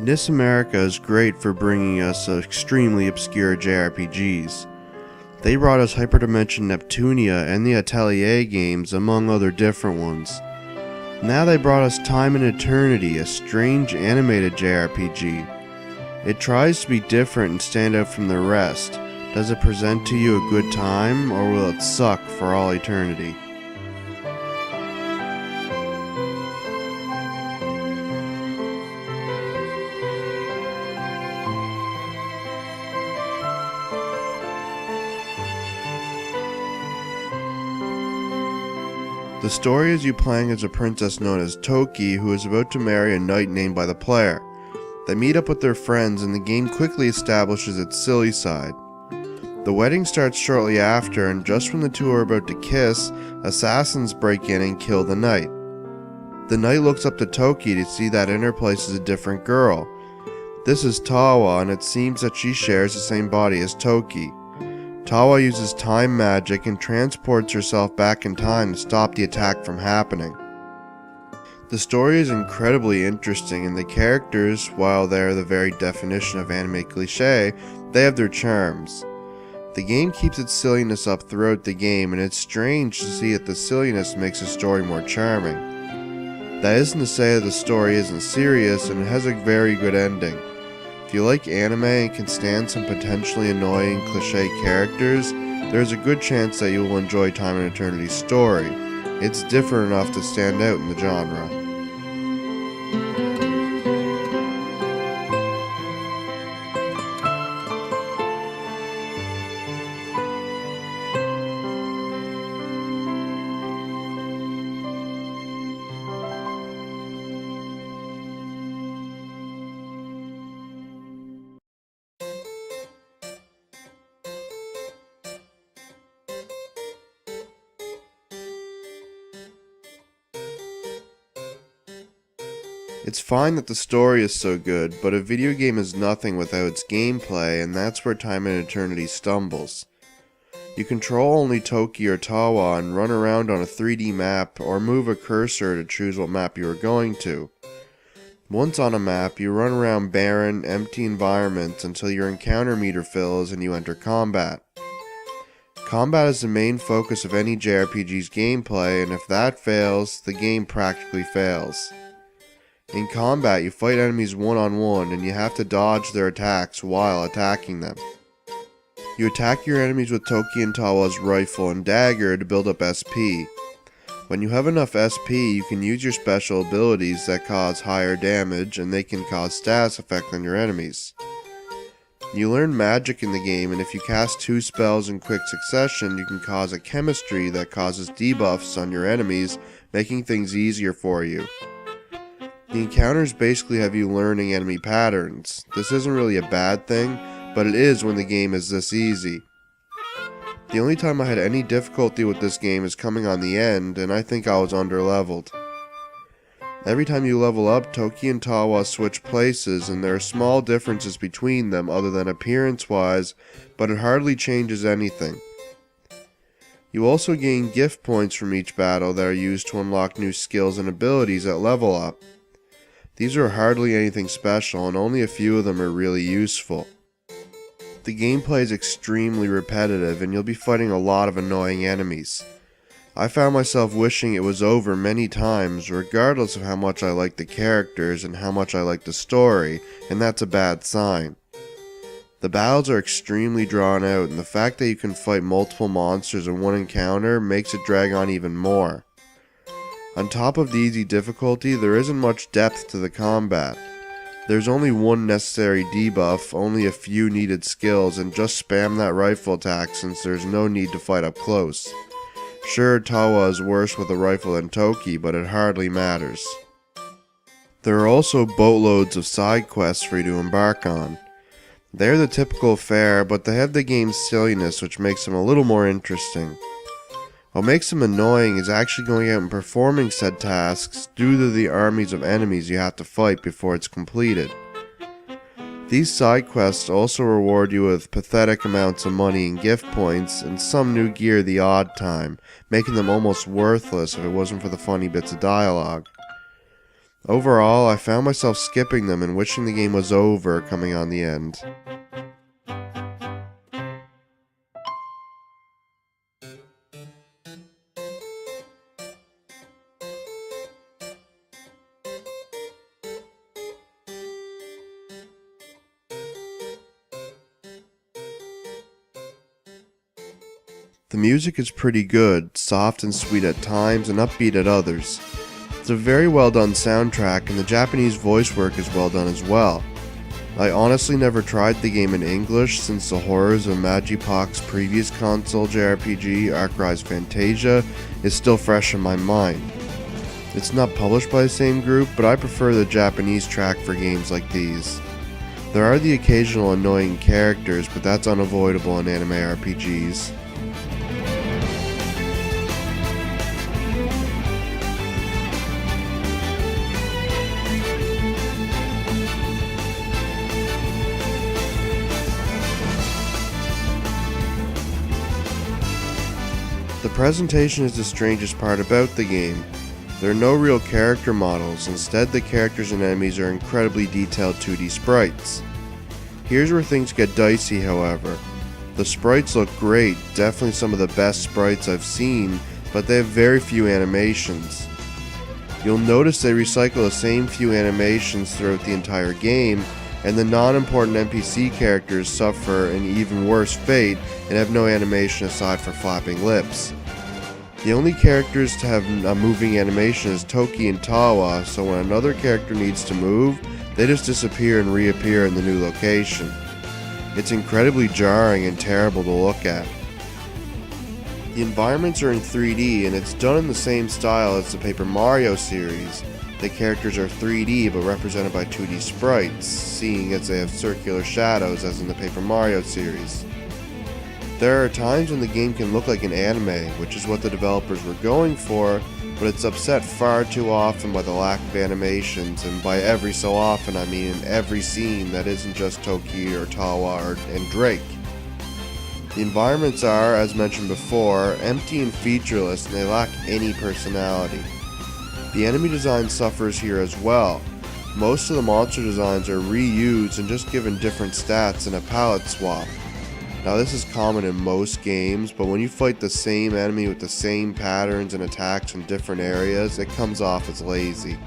NIS America is great for bringing us extremely obscure JRPGs. They brought us Hyperdimension Neptunia and the Atelier games, among other different ones. Now they brought us Time and Eternity, a strange animated JRPG. It tries to be different and stand out from the rest. Does it present to you a good time, or will it suck for all eternity? The story is you playing as a princess known as Toki, who is about to marry a knight named by the player. They meet up with their friends and the game quickly establishes its silly side. The wedding starts shortly after, and just when the two are about to kiss, assassins break in and kill the knight. The knight looks up to Toki to see that in her place is a different girl. This is Tawa, and it seems that she shares the same body as Toki. Tawa uses time magic and transports herself back in time to stop the attack from happening. The story is incredibly interesting, and the characters, while they are the very definition of anime cliché, they have their charms. The game keeps its silliness up throughout the game, and it's strange to see that the silliness makes the story more charming. That isn't to say that the story isn't serious, and it has a very good ending. If you like anime and can stand some potentially annoying cliché characters, there's a good chance that you will enjoy Time and Eternity's story. It's different enough to stand out in the genre. It's fine that the story is so good, but a video game is nothing without its gameplay, and that's where Time and Eternity stumbles. You control only Toki or Tawa and run around on a 3D map, or move a cursor to choose what map you are going to. Once on a map, you run around barren, empty environments until your encounter meter fills and you enter combat. Combat is the main focus of any JRPG's gameplay, and if that fails, the game practically fails. In combat, you fight enemies one-on-one, and you have to dodge their attacks while attacking them. You attack your enemies with Toki and Tawa's rifle and dagger to build up SP. When you have enough SP, you can use your special abilities that cause higher damage, and they can cause status effect on your enemies. You learn magic in the game, and if you cast 2 spells in quick succession, you can cause a chemistry that causes debuffs on your enemies, making things easier for you. The encounters basically have you learning enemy patterns. This isn't really a bad thing, but it is when the game is this easy. The only time I had any difficulty with this game is coming on the end, and I think I was underleveled. Every time you level up, Toki and Tawa switch places, and there are small differences between them other than appearance-wise, but it hardly changes anything. You also gain gift points from each battle that are used to unlock new skills and abilities at level up. These are hardly anything special, and only a few of them are really useful. The gameplay is extremely repetitive, and you'll be fighting a lot of annoying enemies. I found myself wishing it was over many times, regardless of how much I like the characters and how much I like the story, and that's a bad sign. The battles are extremely drawn out, and the fact that you can fight multiple monsters in one encounter makes it drag on even more. On top of the easy difficulty, there isn't much depth to the combat. There's only one necessary debuff, only a few needed skills, and just spam that rifle attack since there's no need to fight up close. Sure, Tawa is worse with a rifle than Toki, but it hardly matters. There are also boatloads of side quests for you to embark on. They're the typical fare, but they have the game's silliness, which makes them a little more interesting. What makes them annoying is actually going out and performing said tasks due to the armies of enemies you have to fight before it's completed. These side quests also reward you with pathetic amounts of money and gift points, and some new gear the odd time, making them almost worthless if it wasn't for the funny bits of dialogue. Overall, I found myself skipping them and wishing the game was over coming on the end. The music is pretty good, soft and sweet at times and upbeat at others. It's a very well done soundtrack and the Japanese voice work is well done as well. I honestly never tried the game in English since the horrors of Magipac's previous console JRPG, Arcrise Fantasia, is still fresh in my mind. It's not published by the same group, but I prefer the Japanese track for games like these. There are the occasional annoying characters, but that's unavoidable in anime RPGs. The presentation is the strangest part about the game. There are no real character models, instead the characters and enemies are incredibly detailed 2D sprites. Here's where things get dicey however. The sprites look great, definitely some of the best sprites I've seen, but they have very few animations. You'll notice they recycle the same few animations throughout the entire game, and the non-important NPC characters suffer an even worse fate and have no animation aside for flapping lips. The only characters to have a moving animation is Toki and Tawa, so when another character needs to move, they just disappear and reappear in the new location. It's incredibly jarring and terrible to look at. The environments are in 3D and it's done in the same style as the Paper Mario series. The characters are 3D but represented by 2D sprites, seeing as they have circular shadows as in the Paper Mario series. There are times when the game can look like an anime, which is what the developers were going for, but it's upset far too often by the lack of animations, and by every so often I mean in every scene that isn't just Toki or Tawa and Drake. The environments are, as mentioned before, empty and featureless and they lack any personality. The enemy design suffers here as well. Most of the monster designs are reused and just given different stats and a palette swap. Now this is common in most games, but when you fight the same enemy with the same patterns and attacks in different areas, it comes off as lazy.